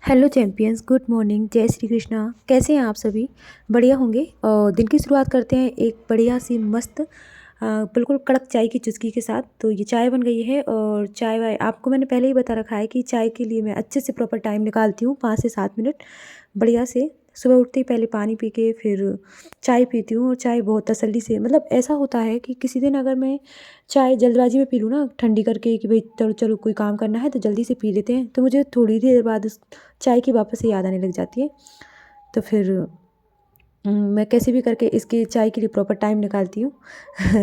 Hello champions, good morning, जय श्री कृष्णा। कैसे हैं आप सभी? बढ़िया होंगे। और दिन की शुरुआत करते हैं एक बढ़िया सी मस्त बिल्कुल कड़क चाय की चुस्की के साथ। तो ये चाय बन गई है और चाय वाय आपको मैंने पहले ही बता रखा है कि चाय के लिए मैं अच्छे से प्रॉपर टाइम निकालती हूँ, 5 से 7 मिनट बढ़िया से। सुबह उठते ही पहले पानी पी के फिर चाय पीती हूँ, और चाय बहुत तसल्ली से, मतलब ऐसा होता है कि किसी दिन अगर मैं चाय जल्दबाजी में पी लूँ ना, ठंडी करके कि भाई चलो चलो कोई काम करना है तो जल्दी से पी लेते हैं, तो मुझे थोड़ी देर बाद उस चाय की वापस से याद आने लग जाती है। तो फिर मैं कैसे भी करके इसकी चाय के लिए प्रॉपर टाइम निकालती हूँ।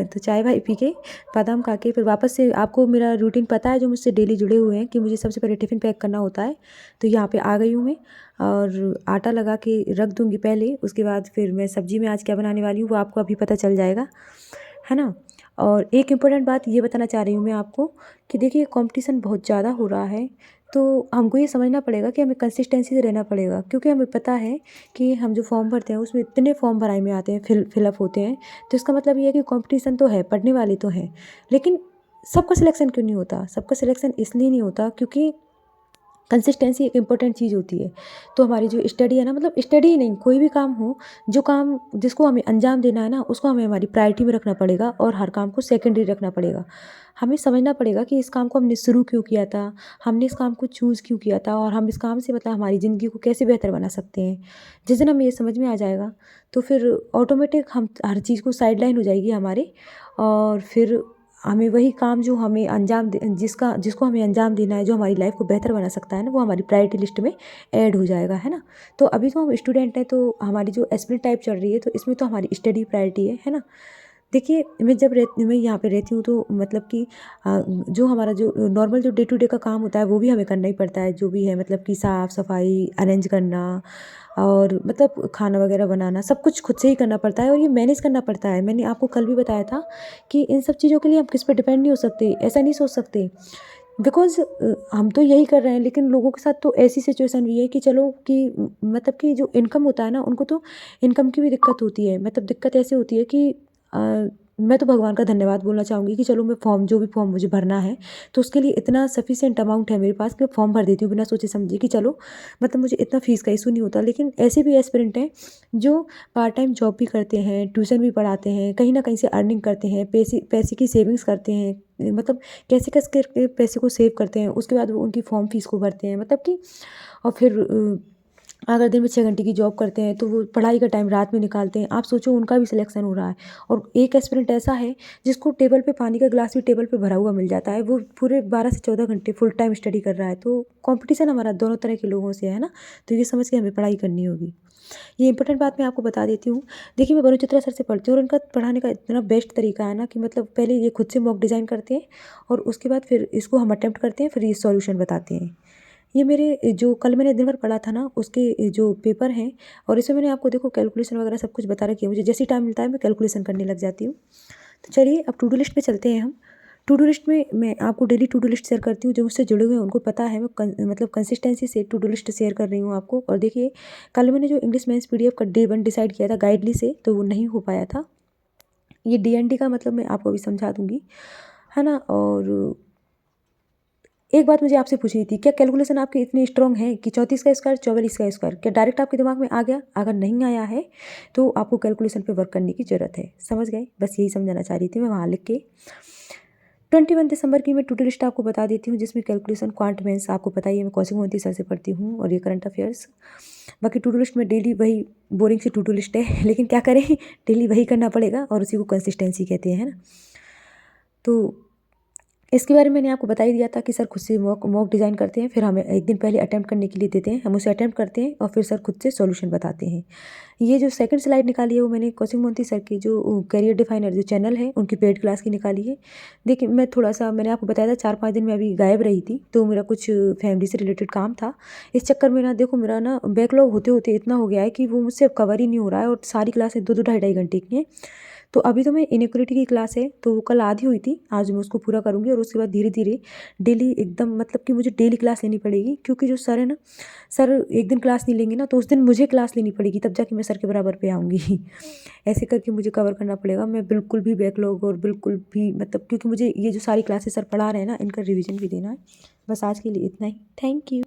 तो चाय वाय पी के बादाम खा के फिर वापस से, आपको मेरा रूटीन पता है जो मुझसे डेली जुड़े हुए हैं, कि मुझे सबसे पहले टिफ़िन पैक करना होता है। तो यहाँ पे आ गई हूँ मैं, और आटा लगा के रख दूँगी पहले। उसके बाद फिर मैं सब्ज़ी में आज क्या बनाने वाली हूँ वो आपको अभी पता चल जाएगा, है ना। और एक इम्पोर्टेंट बात ये बताना चाह रही हूँ मैं आपको, कि देखिए कंपटीशन बहुत ज़्यादा हो रहा है, तो हमको ये समझना पड़ेगा कि हमें कंसिस्टेंसी से रहना पड़ेगा, क्योंकि हमें पता है कि हम जो फॉर्म भरते हैं उसमें इतने फॉर्म भराई में आते हैं, फिलअप होते हैं। तो इसका मतलब ये है कि कंपटीशन तो है, पढ़ने वाले तो हैं, लेकिन सबका सिलेक्शन क्यों नहीं होता? सबका सिलेक्शन इसलिए नहीं होता क्योंकि कंसिस्टेंसी एक इम्पॉर्टेंट चीज़ होती है। तो हमारी जो स्टडी है ना, मतलब स्टडी ही नहीं, कोई भी काम हो, जो काम जिसको हमें अंजाम देना है ना, उसको हमें हमारी प्रायोरिटी में रखना पड़ेगा, और हर काम को सेकेंडरी रखना पड़ेगा। हमें समझना पड़ेगा कि इस काम को हमने शुरू क्यों किया था, हमने इस काम को चूज़ क्यों किया था, और हम इस काम से मतलब हमारी ज़िंदगी को कैसे बेहतर बना सकते हैं। जिस दिन हमें ये समझ में आ जाएगा, तो फिर ऑटोमेटिक हम हर चीज़ को साइडलाइन हो जाएगी हमारे, और फिर हमें वही काम जो हमें जिसको हमें अंजाम देना है, जो हमारी लाइफ को बेहतर बना सकता है ना, वो हमारी प्रायोरिटी लिस्ट में ऐड हो जाएगा, है ना। तो अभी तो हम स्टूडेंट हैं, तो हमारी जो एस्पिरेंट टाइप चल रही है, तो इसमें तो हमारी स्टडी प्रायोरिटी है ना। देखिए, मैं यहाँ पे रहती हूँ, तो मतलब कि जो हमारा जो नॉर्मल जो डे टू डे का काम होता है वो भी हमें करना ही पड़ता है, जो भी है, मतलब कि साफ़ सफाई अरेंज करना, और मतलब खाना वगैरह बनाना, सब कुछ खुद से ही करना पड़ता है, और ये मैनेज करना पड़ता है। मैंने आपको कल भी बताया था कि इन सब चीज़ों के लिए हम किस पे डिपेंड नहीं हो सकते, ऐसा नहीं सोच सकते, बिकॉज़ हम तो यही कर रहे हैं, लेकिन लोगों के साथ तो ऐसी सिचुएशन हुई है कि चलो कि मतलब कि जो इनकम होता है ना, उनको तो इनकम की भी दिक्कत होती है। मतलब दिक्कत ऐसे होती है कि मैं तो भगवान का धन्यवाद बोलना चाहूँगी कि चलो मैं जो भी फॉर्म मुझे भरना है, तो उसके लिए इतना सफिशिएंट अमाउंट है मेरे पास कि मैं फॉर्म भर देती हूँ बिना सोचे समझे, कि चलो मतलब मुझे इतना फ़ीस का इशू नहीं होता। लेकिन ऐसे भी एस्पिरेंट हैं जो पार्ट टाइम जॉब भी करते हैं, ट्यूशन भी पढ़ाते हैं, कहीं न कहीं से अर्निंग करते हैं, पैसे पैसे की सेविंग्स करते हैं, मतलब कैसे-कैसे करके पैसे को सेव करते हैं, उसके बाद वो उनकी फॉर्म फ़ीस को भरते हैं। मतलब कि और फिर अगर दिन में 6 घंटे की जॉब करते हैं, तो वो पढ़ाई का टाइम रात में निकालते हैं। आप सोचो उनका भी सिलेक्शन हो रहा है, और एक एस्पिरेंट ऐसा है जिसको टेबल पे पानी का ग्लास भी टेबल पे भरा हुआ मिल जाता है। वो पूरे 12 से 14 घंटे फुल टाइम स्टडी कर रहा है। तो कॉम्पिटिशन हमारा दोनों तरह के लोगों से है ना, तो ये समझ के हमें पढ़ाई करनी होगी। ये इंपॉर्टेंट बात मैं आपको बता देती हूँ। देखिए, मैं वरुण चित्रा सर से पढ़ती हूँ, और उनका पढ़ाने का इतना बेस्ट तरीका है ना, कि मतलब पहले ये खुद से मॉक डिज़ाइन करते हैं, और उसके बाद फिर इसको हम अटेम्प्ट करते हैं, फिर ये सॉल्यूशन बताते हैं। ये मेरे जो कल मैंने दिन भर पढ़ा था ना, उसके जो पेपर हैं, और इसमें मैंने आपको देखो कैलकुलेशन वगैरह सब कुछ बता रखी है। मुझे जैसे ही टाइम मिलता है मैं कैलकुलेशन करने लग जाती हूँ। तो चलिए अब टू डू लिस्ट पे चलते हैं हम। टू डू लिस्ट में मैं आपको daily to do list share करती हूँ, जो मुझसे जुड़े हुए हैं उनको पता है, मैं मतलब कंसिस्टेंसी से टू डू लिस्ट शेयर कर रही हूँ आपको। और देखिए, कल मैंने जो इंग्लिश मेंस पीडीएफ का डे 1 डिसाइड किया था गाइडली से, तो वो नहीं हो पाया था। ये डीएनडी का मतलब मैं आपको अभी समझा दूँगी, है ना। और एक बात मुझे आपसे पूछनी थी, क्या कैलकुलेशन आपकी इतनी स्ट्रांग है कि 34 का स्क्वायर 44 का स्क्वायर क्या डायरेक्ट आपके दिमाग में आ गया? अगर नहीं आया है तो आपको कैलकुलेशन पे वर्क करने की ज़रूरत है। समझ गए? बस यही समझाना चाह रही थी मैं वहाँ लिख के। 21 दिसंबर की मैं टू डू लिस्ट आपको बता देती हूँ, जिसमें कैलकुलेशन क्वांट मेंस आपको पता ही है, मैं कौशिक मोहंती सर से पढ़ती हूँ, और ये करंट अफेयर्स। बाकी टू डू लिस्ट में डेली वही बोरिंग सी टू डू लिस्ट है, लेकिन क्या करें, डेली वही करना पड़ेगा, और उसी को कंसिस्टेंसी कहते हैं, है ना। तो इसके बारे में मैंने आपको बता ही दिया था कि सर खुद से मॉक डिज़ाइन करते हैं, फिर हमें एक दिन पहले अटेम्प्ट करने के लिए देते हैं, हम उसे अटेम्प्ट करते हैं, और फिर सर खुद से सॉल्यूशन बताते हैं। ये जो सेकंड स्लाइड निकाली है वो मैंने कौशिक मोहंती सर की जो करियर डिफाइनर जो चैनल है उनकी पेड क्लास की निकाली है। देखिए, मैं थोड़ा सा मैंने आपको बताया था 4-5 दिन मैं अभी गायब रही थी, तो मेरा कुछ फैमिली से रिलेटेड काम था। इस चक्कर में ना देखो मेरा ना बैकलॉग होते होते इतना हो गया है कि वो मुझसे अब कवर ही नहीं हो रहा है, और सारी क्लासें 2-2 ढाई-ढाई घंटे की हैं। तो अभी तो मैं इनइक्वालिटी की क्लास है, तो वो कल आधी हुई थी, आज मैं उसको पूरा करूँगी, और उसके बाद धीरे धीरे डेली एकदम मतलब कि मुझे डेली क्लास लेनी पड़ेगी, क्योंकि जो सर है ना, सर एक दिन क्लास नहीं लेंगे ना, तो उस दिन मुझे क्लास लेनी पड़ेगी, तब जाके मैं सर के बराबर पे आऊँगी। ऐसे करके मुझे कवर करना पड़ेगा। मैं बिल्कुल भी बैकलॉग और बिल्कुल भी मतलब, क्योंकि मुझे ये जो सारी क्लासेस सर पढ़ा रहे हैं ना, इनका रिविजन भी देना है। बस आज के लिए इतना ही। Thank you.